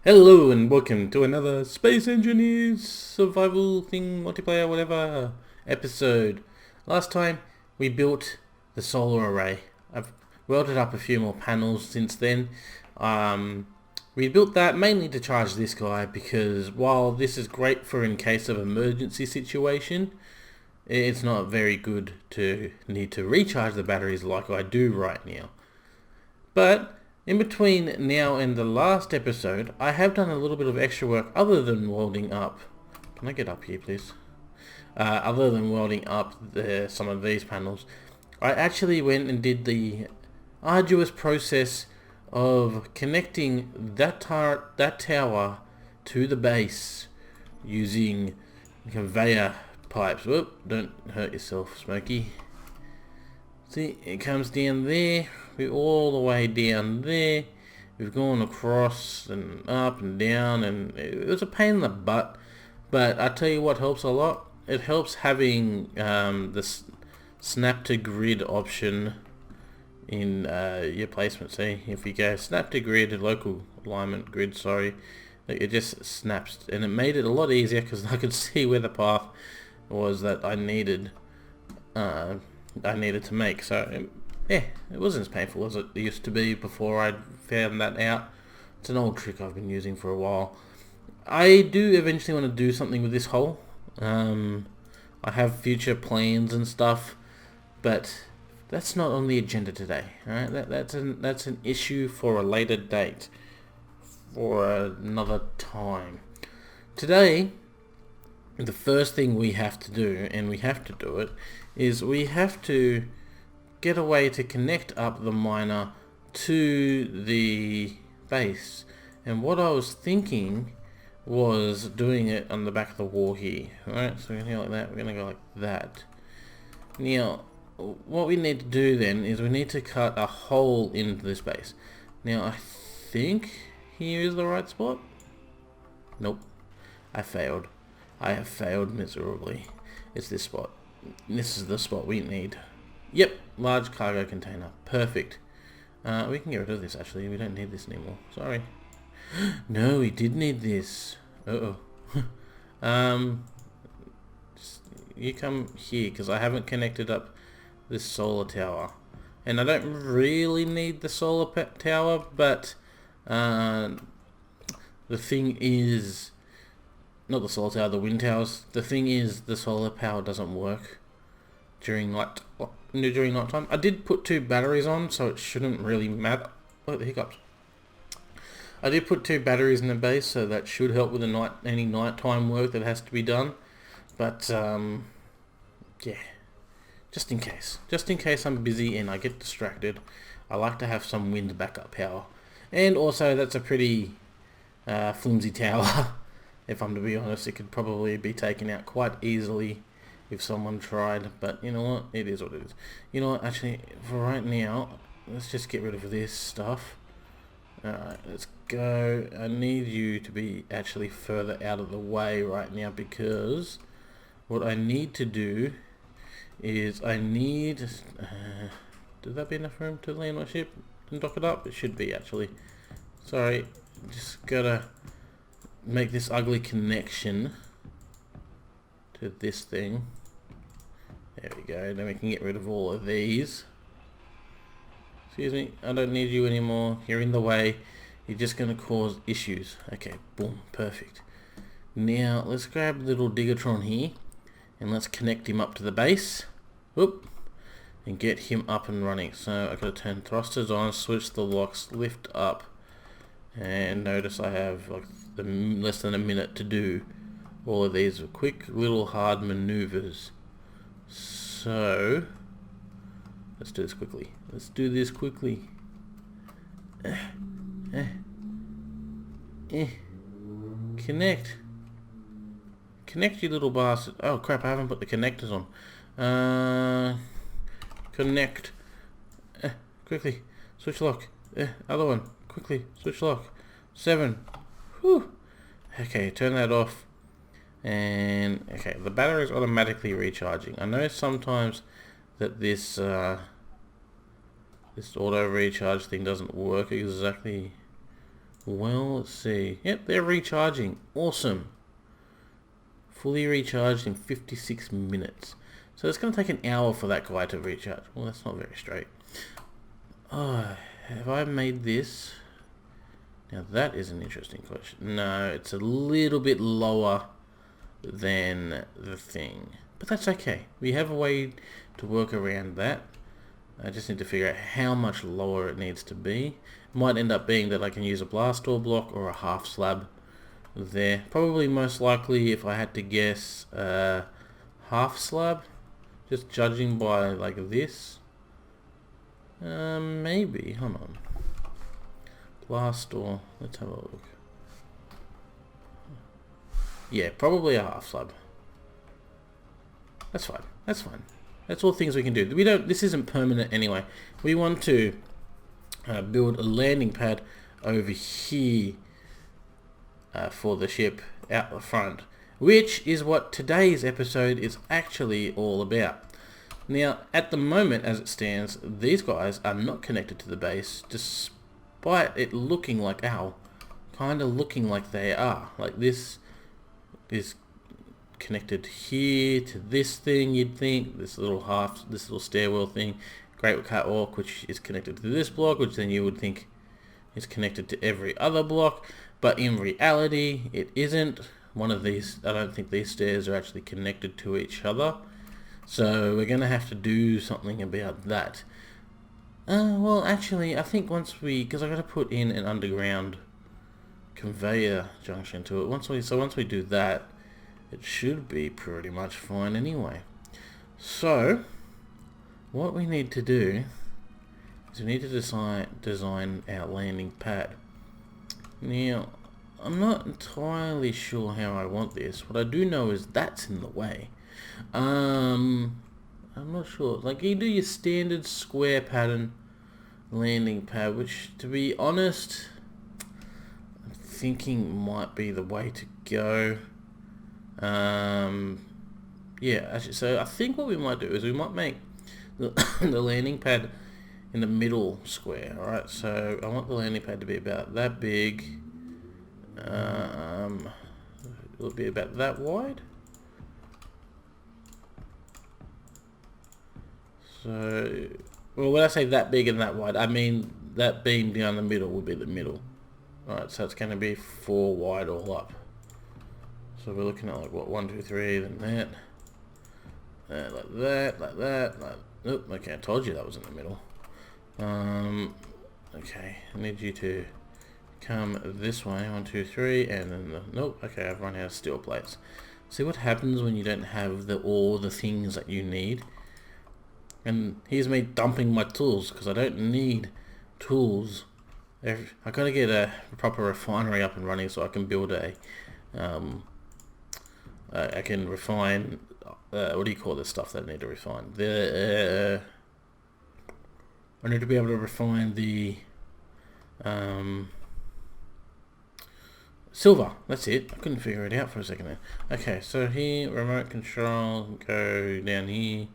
Hello and welcome to another Space Engineers survival thing, multiplayer, whatever episode. Last time we built the solar array. I've welded up a few more panels since then. We built that mainly to charge this guy because while this is great for in case of emergency situation, it's not very good to need to recharge the batteries like I do right now. But in between now and the last episode, I have done a little bit of extra work other than welding up. Can I get up here, please? Other than welding up some of these panels, I actually went and did the arduous process of connecting that tower to the base using conveyor pipes. Whoop, don't hurt yourself, Smokey. See, it comes down there, we're all the way down there, we've gone across and up and down, and it was a pain in the butt, but I tell you what helps a lot. It helps having this snap to grid option in your placement. See, if you go snap to grid, local alignment grid, sorry, it just snaps, and it made it a lot easier because I could see where the path was that I needed to make. So yeah, it wasn't as painful as it used to be before I found that out. It's an old trick I've been using for a while. I do eventually want to do something with this hole. I have future plans and stuff, but that's not on the agenda today. Alright, that's an issue for a later date, for another time. Today, the first thing we have to do, and we have to do it, is we have to get a way to connect up the miner to the base. And what I was thinking was doing it on the back of the wall here. Alright, so we're going to go like that, we're going to go like that. Now, what we need to do then is we need to cut a hole into this base. Now, I think here is the right spot. Nope, I failed. I have failed miserably. It's this spot. This is the spot we need. Yep, large cargo container. Perfect. We can get rid of this actually. We don't need this anymore. Sorry. No, we did need this. Uh-oh. You come here because I haven't connected up this solar tower. And I don't really need the solar tower, but the thing is, not the solar tower, the wind towers. The thing is, the solar power doesn't work during night time. I did put 2 batteries on, so it shouldn't really matter. Oh, the hiccups. I did put 2 batteries in the base, so that should help with any nighttime work that has to be done. But yeah, just in case I'm busy and I get distracted, I like to have some wind backup power. And also, that's a pretty flimsy tower. If I'm to be honest, it could probably be taken out quite easily if someone tried, but you know what, it is what it is. You know what, actually, for right now, let's just get rid of this stuff. Alright, let's go. I need you to be actually further out of the way right now, because what I need to do is I need... does that be enough room to land my ship and dock it up? It should be, actually. Sorry, just gotta make this ugly connection to this thing. There we go. Then we can get rid of all of these. Excuse me, I don't need you anymore. You're in the way. You're just going to cause issues. Okay, boom, perfect. Now let's grab little Diggatron here and let's connect him up to the base. Whoop, and get him up and running. So I've got to turn thrusters on, switch the locks, lift up, and notice I have like less than a minute to do all of these quick little hard maneuvers. So let's do this quickly. Connect, you little bastard. Oh crap, I haven't put the connectors on. Connect. Quickly. Switch lock. Other one. Quickly. Switch lock. 7. Whew. Okay, turn that off. And okay, the battery is automatically recharging. I know sometimes that this this auto recharge thing doesn't work exactly Well, let's see. Yep, they're recharging. Awesome. Fully recharged in 56 minutes. So it's going to take an hour for that guy to recharge. Well, that's not very straight. Oh, have I made this? Now that is an interesting question. No, it's a little bit lower than the thing. But that's okay. We have a way to work around that. I just need to figure out how much lower it needs to be. It might end up being that I can use a blast door block or a half slab there. Probably most likely, if I had to guess, half slab. Just judging by like this. Maybe. Hold on. Blast door. Let's have a look. Yeah, probably a half slab. That's fine. That's fine. That's all things we can do. We don't. This isn't permanent anyway. We want to build a landing pad over here for the ship out the front, which is what today's episode is actually all about. Now, at the moment, as it stands, these guys are not connected to the base, despite it looking like, kind of looking like they are. Like this is connected here to this thing, you'd think, this little stairwell thing, Great Catwalk, which is connected to this block, which then you would think is connected to every other block, but in reality, it isn't. One of these, I don't think these stairs are actually connected to each other. So we're going to have to do something about that. Well, actually, I think once because I got to put in an underground conveyor junction to it. Once we do that, it should be pretty much fine anyway. So what we need to do is we need to design our landing pad. Now, I'm not entirely sure how I want this. What I do know is that's in the way. I'm not sure. Like, you do your standard square pattern landing pad, which, to be honest, I'm thinking might be the way to go. Yeah, actually, so I think what we might do is we might make the landing pad in the middle square. Alright, so I want the landing pad to be about that big. It'll be about that wide. So, well, when I say that big and that wide, I mean that beam down the middle would be the middle. Alright, so it's going to be 4 wide all up. So we're looking at like, what, 1, 2, 3, then that. Like that. Oop, okay, I told you that was in the middle. Okay, I need you to come this way, 1, 2, 3, and then nope, okay, I've run out of steel plates. See what happens when you don't have all the things that you need? And here's me dumping my tools, because I don't need tools. I gotta get a proper refinery up and running so I can build I can refine, what do you call this stuff that I need to refine? I need to be able to refine the silver. That's it. I couldn't figure it out for a second there. Okay, so here, remote control, go down here.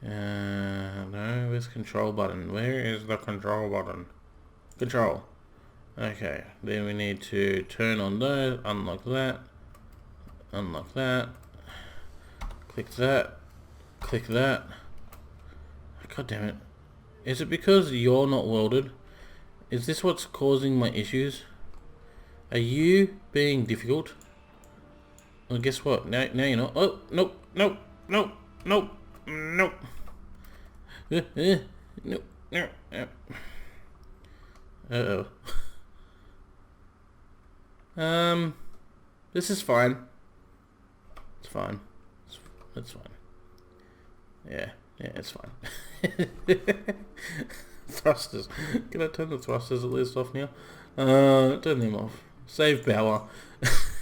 No, where's control button? Where is the control button? Control. Okay, then we need to turn on those, unlock that, click that, click that. God damn it. Is it because you're not welded? Is this what's causing my issues? Are you being difficult? Well, guess what? Now you're not. Oh, nope. Nope. Uh-oh. This is fine. It's fine. It's fine. Yeah, it's fine. Thrusters. Can I turn the thrusters at least off now? Turn them off. Save power.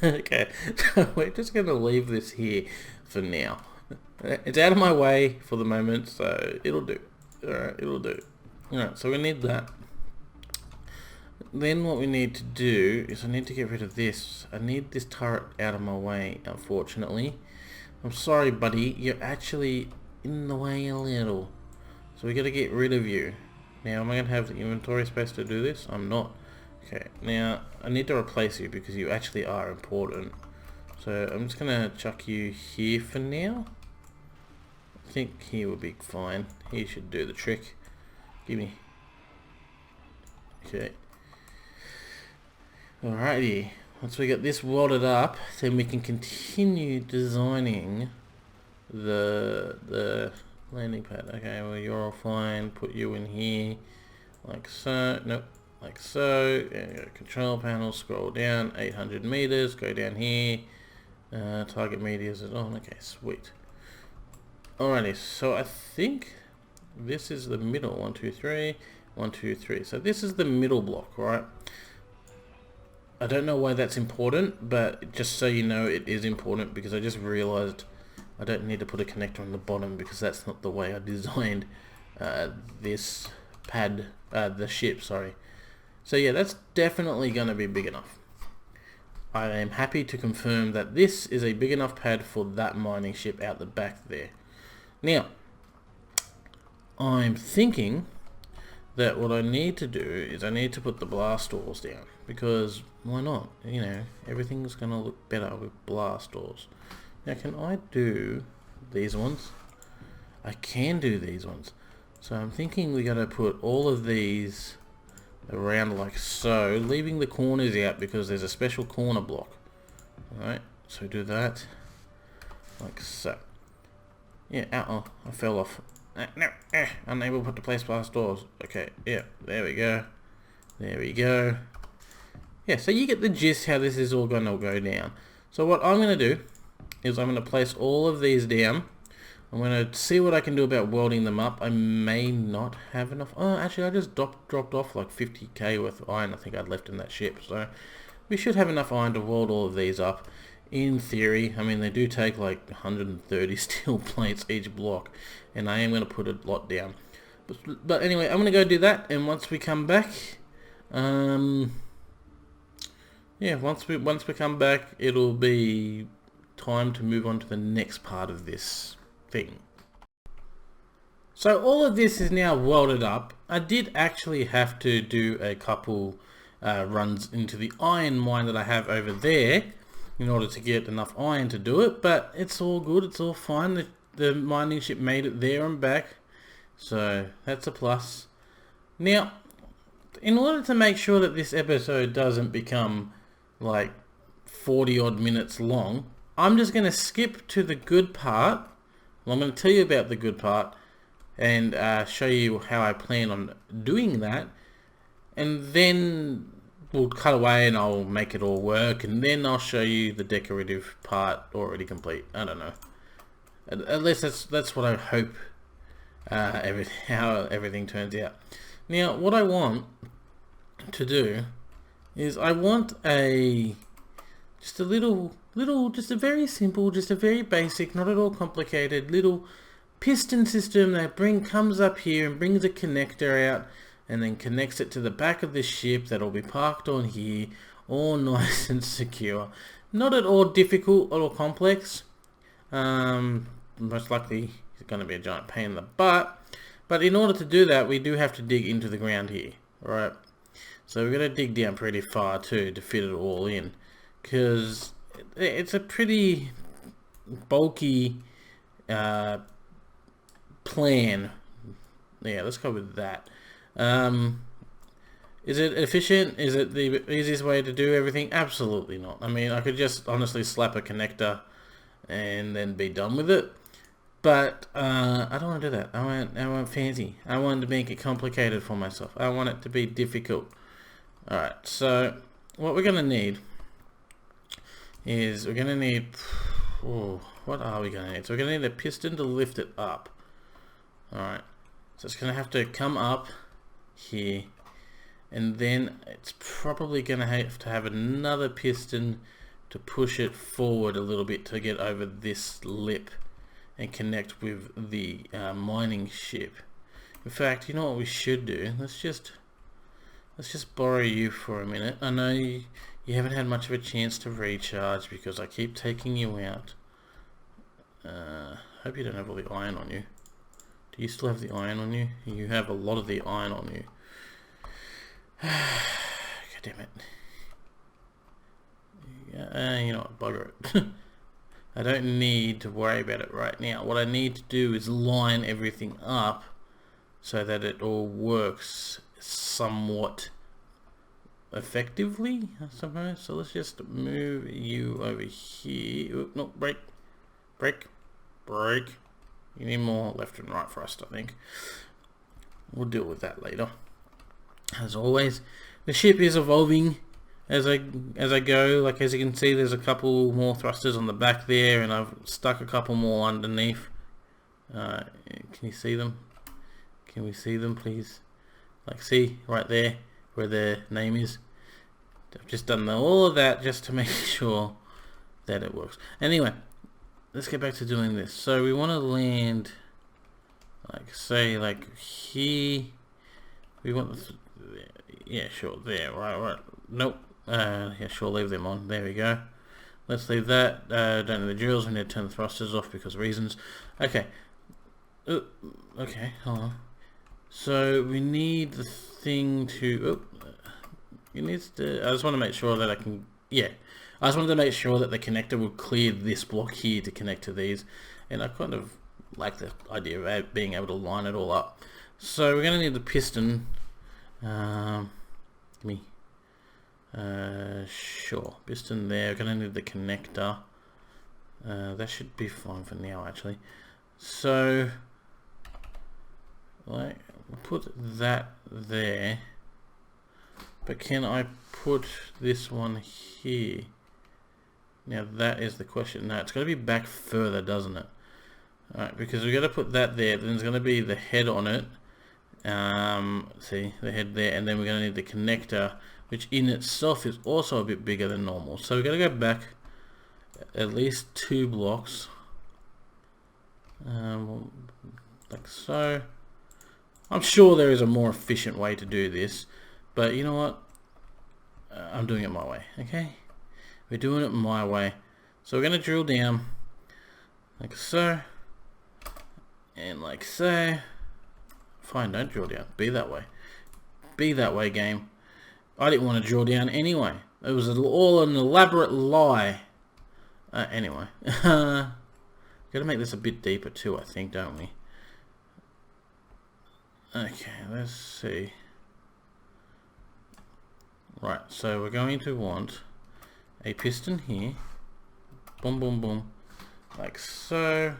Okay, so we're just going to leave this here for now. It's out of my way for the moment, so it'll do. Alright, it'll do. Alright, so we need that. Then what we need to do is I need to get rid of this. I need this turret out of my way, unfortunately. I'm sorry, buddy. You're actually in the way a little. So we got to get rid of you. Now, am I going to have the inventory space to do this? I'm not. Okay, now I need to replace you because you actually are important. So I'm just gonna chuck you here for now. I think he will be fine. He should do the trick. Gimme. Okay. Alrighty. Once we get this welded up, then we can continue designing the landing pad. Okay, well you're all fine. Put you in here, like so. Nope. Like so. And control panel. Scroll down 800 meters. Go down here. Target meters is on. Okay, sweet. Alrighty. So I think this is the middle. 1, 2, 3. 1, 2, 3. So this is the middle block, right? I don't know why that's important, but just so you know, it is important because I just realized I don't need to put a connector on the bottom because that's not the way I designed this pad, the ship, sorry. So yeah, that's definitely going to be big enough. I am happy to confirm that this is a big enough pad for that mining ship out the back there. Now, I'm thinking that what I need to do is I need to put the blast doors down because why not? You know, everything's gonna look better with blast doors. Now, can I do these ones? I can do these ones. So I'm thinking we gotta put all of these around like so, leaving the corners out because there's a special corner block. Alright, so do that like so. Yeah, I fell off. No, unable to put the place blast doors. Okay, yeah, there we go. There we go. Yeah, so you get the gist how this is all going to go down. So what I'm going to do is I'm going to place all of these down. I'm going to see what I can do about welding them up. I may not have enough. Oh, actually, I just dropped off like 50k worth of iron I think I'd left in that ship. So we should have enough iron to weld all of these up. In theory, I mean, they do take like 130 steel plates each block, and I am going to put a lot down. But anyway, I'm going to go do that, and once we come back, yeah, once we come back, it'll be time to move on to the next part of this thing. So all of this is now welded up. I did actually have to do a couple runs into the iron mine that I have over there in order to get enough iron to do it, but it's all good, it's all fine. The mining ship made it there and back, so that's a plus. Now, in order to make sure that this episode doesn't become like 40 odd minutes long, I'm just going to skip to the good part. Well, I'm going to tell you about the good part and show you how I plan on doing that, and then we'll cut away and I'll make it all work, and then I'll show you the decorative part already complete. I don't know. At least that's what I hope how everything turns out. Now, what I want to do is I want just a very simple, just a very basic, not at all complicated little piston system that comes up here and brings a connector out and then connects it to the back of the ship that'll be parked on here, all nice and secure. Not at all difficult or complex. Most likely it's going to be a giant pain in the butt. But in order to do that, we do have to dig into the ground here. Alright. So we're going to dig down pretty far too to fit it all in. Because it's a pretty bulky plan. Yeah, let's go with that. Is it efficient? Is it the easiest way to do everything? Absolutely not. I mean, I could just honestly slap a connector and then be done with it. But I don't want to do that. I want fancy. I want to make it complicated for myself. I want it to be difficult. Alright, so what we're going to need is what are we going to need? So we're going to need a piston to lift it up. Alright, so it's going to have to come up here, and then it's probably going to have another piston to push it forward a little bit to get over this lip and connect with the mining ship. In fact, you know what we should do? Let's just borrow you for a minute. I know you haven't had much of a chance to recharge because I keep taking you out. Hope you don't have all the iron on you. Do you still have the iron on you? You have a lot of the iron on you. God damn it. You know what, bugger it. I don't need to worry about it right now. What I need to do is line everything up so that it all works somewhat effectively, I suppose. So let's just move you over here. Oop, no, break. You need more left and right thrust, I think. We'll deal with that later. As always, the ship is evolving as I go. Like, as you can see, there's a couple more thrusters on the back there, and I've stuck a couple more underneath. Can you see them? Can we see them, please? Like, see right there where their name is. I've just done all of that just to make sure that it works. Anyway, let's get back to doing this. So we want to land, like, say, like here. We want, yeah, sure, there, right. Nope. Yeah, sure, leave them on. There we go. Let's leave that. Don't need the drills. We need to turn the thrusters off because of reasons. Okay. Okay, hold on. So we need the thing to. It needs to. I just want to make sure that I can. Yeah. I just wanted to make sure that the connector would clear this block here to connect to these, and I kind of like the idea of being able to line it all up. So we're going to need the piston. Sure, piston there. We're going to need the connector. That should be fine for now, actually. So, like, put that there. But can I put this one here? Now that is the question. No, it's got to be back further, doesn't it? Alright, because we've got to put that there. Then there's going to be the head on it. See, the head there. And then we're going to need the connector, which in itself is also a bit bigger than normal. So we've got to go back at least 2 blocks. Like so. I'm sure there is a more efficient way to do this. But you know what? I'm doing it my way, okay? We're doing it my way. So we're going to drill down like so. And like so. Fine, don't drill down. Be that way. Be that way, game. I didn't want to drill down anyway. It was all an elaborate lie. Anyway. Got to make this a bit deeper too, I think, don't we? Okay, let's see. Right, so we're going to want a piston here. Boom, boom, boom. Like so.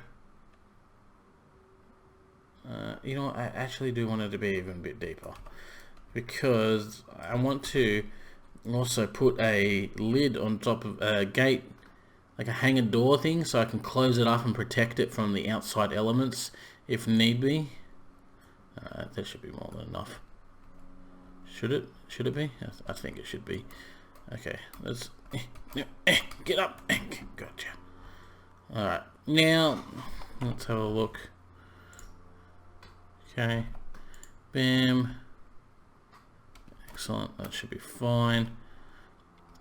You know what, I actually do want it to be even a bit deeper. Because I want to also put a lid on top of a gate, like a hangar door thing, so I can close it up and protect it from the outside elements if need be. That should be more than enough. Should it? Should it be? I think it should be. Okay, let's get up. Gotcha. Alright, now let's have a look. Okay, bam. Excellent, that should be fine.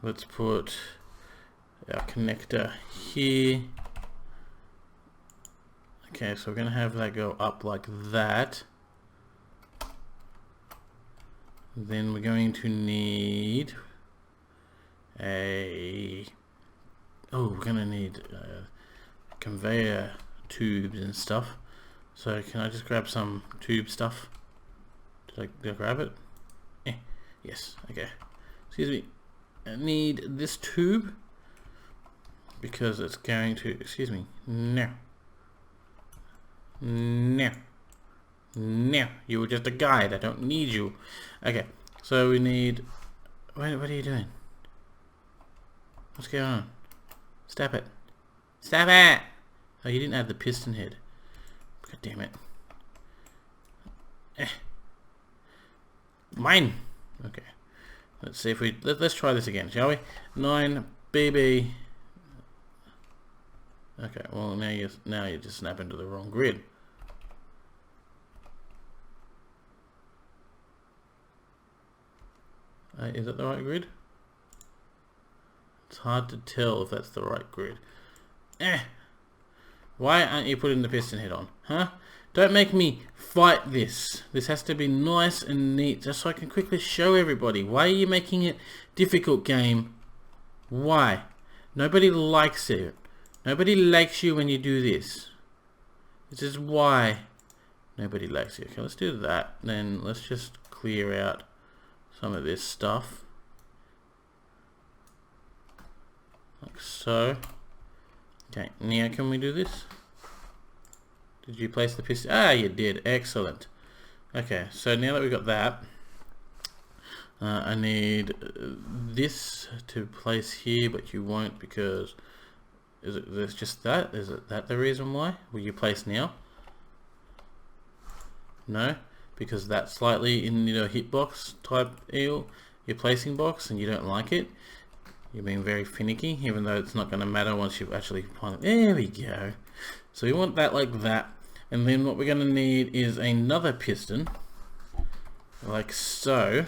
Let's put our connector here. Okay, so we're going to have that go up like that. Then we're going to need we're going to need conveyor tubes and stuff. So can I just grab some tube stuff? Did I grab it? Yes, okay. Excuse me. I need this tube because it's going to, excuse me, no. You were just a guide, I don't need you. Okay, so we need, what are you doing? What's going on? Stop it. Stop it! Oh, you didn't add the piston head. God damn it. Mine! Okay. Let's see if we, let's try this again, shall we? 9BB. Okay, well now you just snap into the wrong grid. Is it the right grid? It's hard to tell if that's the right grid. Why aren't you putting the piston head on? Huh? Don't make me fight this. This has to be nice and neat just so I can quickly show everybody. Why are you making it difficult, game? Why? Nobody likes it. Nobody likes you when you do this. This is why nobody likes you. Okay, let's do that. Then let's just clear out some of this stuff. Like so. Okay, now can we do this? Did you place the piston? Ah, you did. Excellent. Okay, so now that we've got that, I need this to place here, but you won't because there's just that? Is it that the reason why? Will you place now? No, because that's slightly in your hitbox type eel, your placing box, and you don't like it. You're being very finicky, even though it's not going to matter once you actually find it. There we go. So we want that like that. And then what we're going to need is another piston. Like so.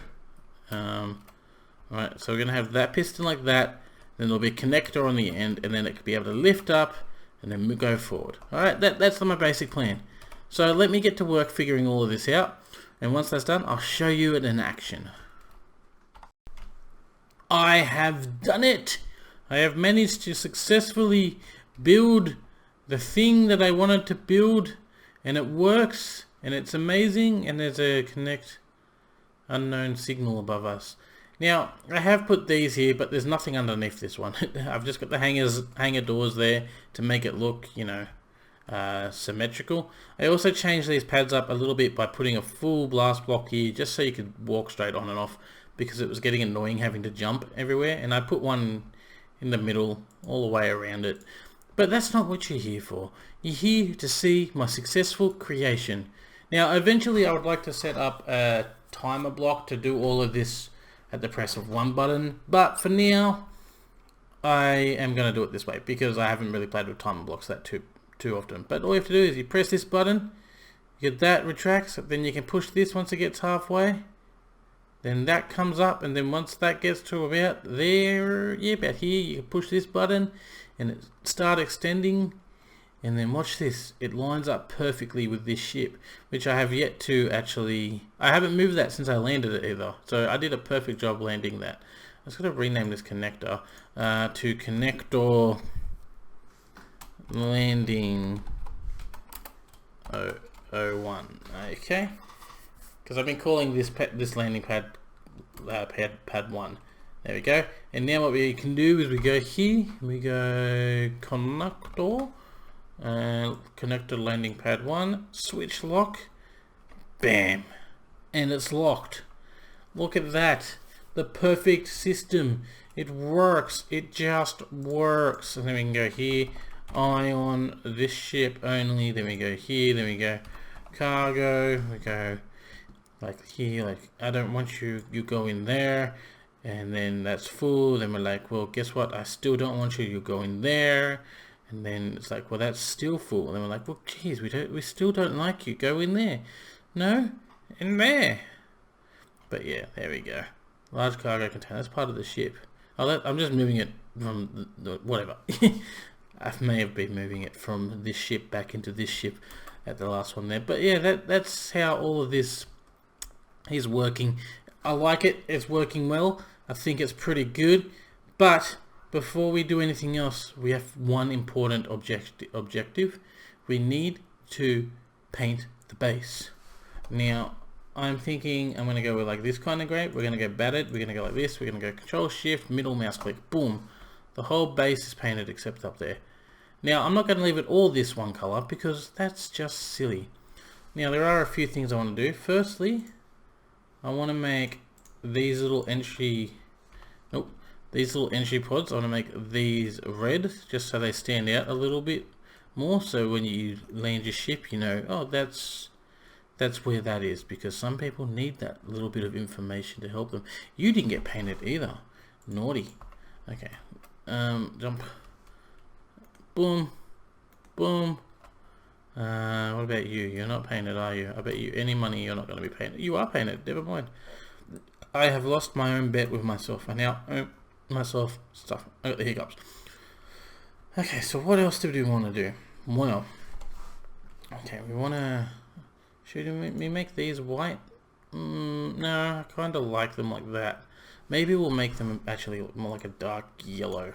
Alright, so we're going to have that piston like that. Then there'll be a connector on the end. And then it could be able to lift up and then go forward. Alright, that's my basic plan. So let me get to work figuring all of this out. And once that's done, I'll show you it in action. I have done it! I have managed to successfully build the thing that I wanted to build, and it works, and it's amazing, and there's a connect unknown signal above us. Now, I have put these here, but there's nothing underneath this one. I've just got the hanger doors there to make it look, you know, symmetrical. I also changed these pads up a little bit by putting a full blast block here, just so you could walk straight on and off, because it was getting annoying having to jump everywhere, and I put one in the middle all the way around it. But that's not what you're here for. You're here to see my successful creation. Now eventually I would like to set up a timer block to do all of this at the press of one button, but for now I am going to do it this way because I haven't really played with timer blocks that too often. But all you have to do is you press this button, you get that retracts, then you can push this once it gets halfway. Then that comes up, and then once that gets to about there, yeah, about here, you can push this button and it start extending, and then watch this, it lines up perfectly with this ship, which I have yet to actually, I haven't moved that since I landed it either, so I did a perfect job landing that. I'm just going to rename this connector to connector landing 001, okay? Because I've been calling this landing pad pad 1. There we go. And now what we can do is we go here, we go connector, connector landing pad 1, switch lock, bam, and it's locked. Look at that, the perfect system. It works, it just works. And then we can go here, eye on this ship only, then we go here, then we go cargo, we go like here, like I don't want you go in there, and then that's full. Then we're like, well, guess what, I still don't want you go in there, and then it's like, well, that's still full. And then we're like, well, geez, we still don't like you, go in there. No, in there. But yeah, there we go. Large cargo container, that's part of the ship. I'm just moving it from whatever. I may have been moving it from this ship back into this ship at the last one there. But yeah, that's how all of this is working. I like it, it's working well. I think it's pretty good. But before we do anything else, we have one important objective. We need to paint the base. Now, I'm thinking I'm going to go with like this kind of gray. We're going to go battered. We're going to go like this. We're going to go Control Shift, middle mouse click, boom. The whole base is painted except up there. Now, I'm not going to leave it all this one color because that's just silly. Now, there are a few things I want to do. Firstly, I want to make these little entry, these little entry pods, I want to make these red just so they stand out a little bit more. So when you land your ship, you know, oh, that's where that is, because some people need that little bit of information to help them. You didn't get painted either. Naughty. Okay. Jump. Boom. Boom. What about you? You're not painted, are you? I bet you any money you're not going to be painted. You are painted. Never mind. I have lost my own bet with myself. I now owe myself stuff. I got the hiccups. Okay, so what else do we want to do? Well, okay, we want to... Should we make these white? No, I kind of like them like that. Maybe we'll make them actually look more like a dark yellow.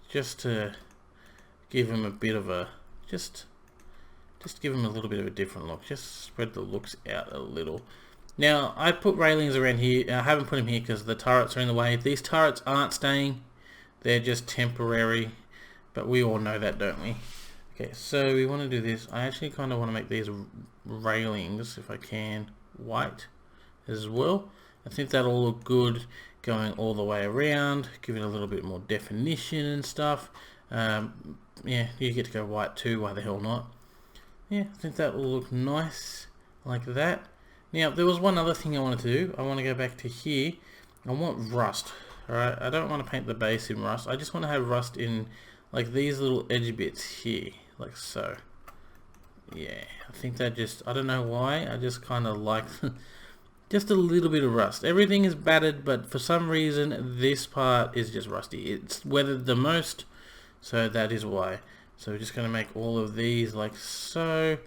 Just to give them a bit of a... Just give them a little bit of a different look. Just spread the looks out a little. Now, I put railings around here. I haven't put them here because the turrets are in the way. These turrets aren't staying. They're just temporary. But we all know that, don't we? Okay, so we want to do this. I actually kind of want to make these railings, if I can, white as well. I think that'll look good going all the way around. Give it a little bit more definition and stuff. Yeah, you get to go white too. Why the hell not? Yeah, I think that will look nice like that. Now, there was one other thing I wanted to do. I want to go back to here. I want rust. Alright, I don't want to paint the base in rust. I just want to have rust in like these little edge bits here, like so. Yeah, I think that just, I don't know why, I just kind of like just a little bit of rust. Everything is battered, but for some reason this part is just rusty. It's weathered the most, so that is why. So we're just going to make all of these like so.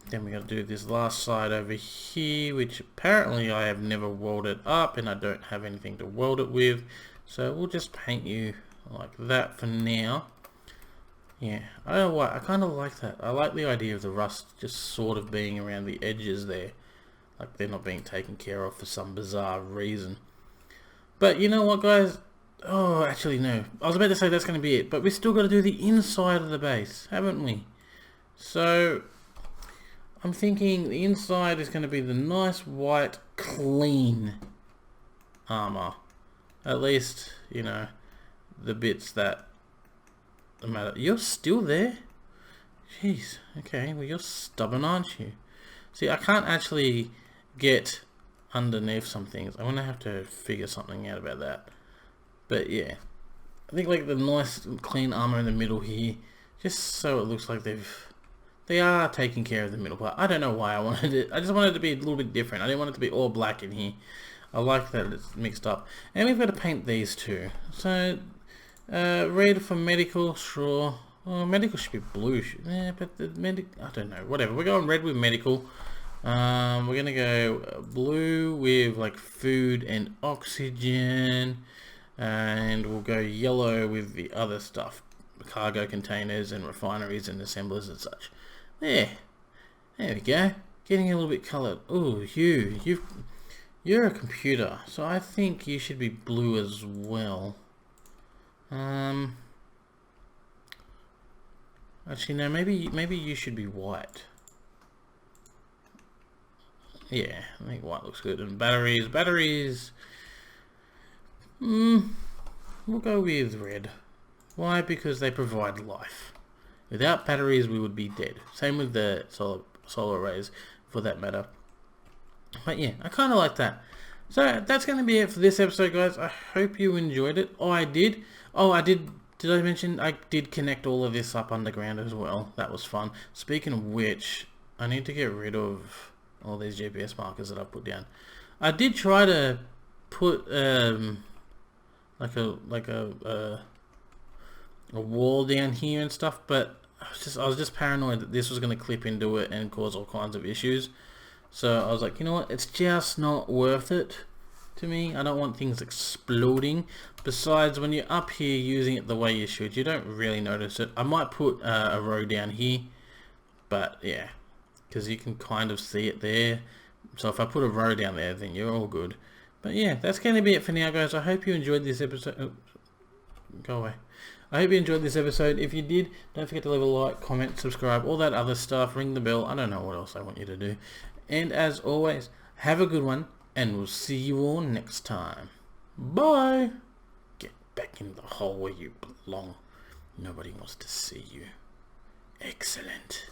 Then we're going to do this last side over here, which apparently I have never welded up and I don't have anything to weld it with. So we'll just paint you like that for now. Yeah, I don't know why, I kind of like that. I like the idea of the rust just sort of being around the edges there. Like they're not being taken care of for some bizarre reason. But you know what, guys? Oh, actually no. I was about to say that's going to be it, but we still got to do the inside of the base, haven't we? So I'm thinking the inside is going to be the nice white clean armor. At least, you know, the bits that matter. You're still there? Jeez, okay, well you're stubborn, aren't you? See, I can't actually get underneath some things. I'm gonna have to figure something out about that. But yeah, I think like the nice clean armor in the middle here, just so it looks like they are taking care of the middle part. I don't know why I wanted it. I just wanted it to be a little bit different. I didn't want it to be all black in here. I like that it's mixed up. And we've got to paint these too. So red for medical, sure. Well, medical should be blue. Yeah, but the I don't know. Whatever. We're going red with medical. We're gonna go blue with like food and oxygen, and we'll go yellow with the other stuff, cargo containers and refineries and assemblers and such. There we go. Getting a little bit coloured. Oh, you're a computer, so I think you should be blue as well. Actually, no. Maybe you should be white. Yeah, I think white looks good. And batteries. We'll go with red. Why? Because they provide life. Without batteries, we would be dead. Same with the solar arrays, for that matter. But yeah, I kind of like that. So that's going to be it for this episode, guys. I hope you enjoyed it. Oh, I did. Oh, I did. Did I mention I did connect all of this up underground as well? That was fun. Speaking of which, I need to get rid of all these GPS markers that I put down. I did try to put like a wall down here and stuff, but I was just paranoid that this was going to clip into it and cause all kinds of issues. So I was like, you know what, it's just not worth it to me. I don't want things exploding. Besides, when you're up here using it the way you should, you don't really notice it. I might put a row down here, but yeah, because you can kind of see it there. So if I put a row down there, then you're all good. But yeah, that's going to be it for now, guys. I hope you enjoyed this episode. Oh, go away. I hope you enjoyed this episode. If you did, don't forget to leave a like, comment, subscribe, all that other stuff. Ring the bell. I don't know what else I want you to do. And as always, have a good one, and we'll see you all next time. Bye! Get back in the hole where you belong. Nobody wants to see you. Excellent.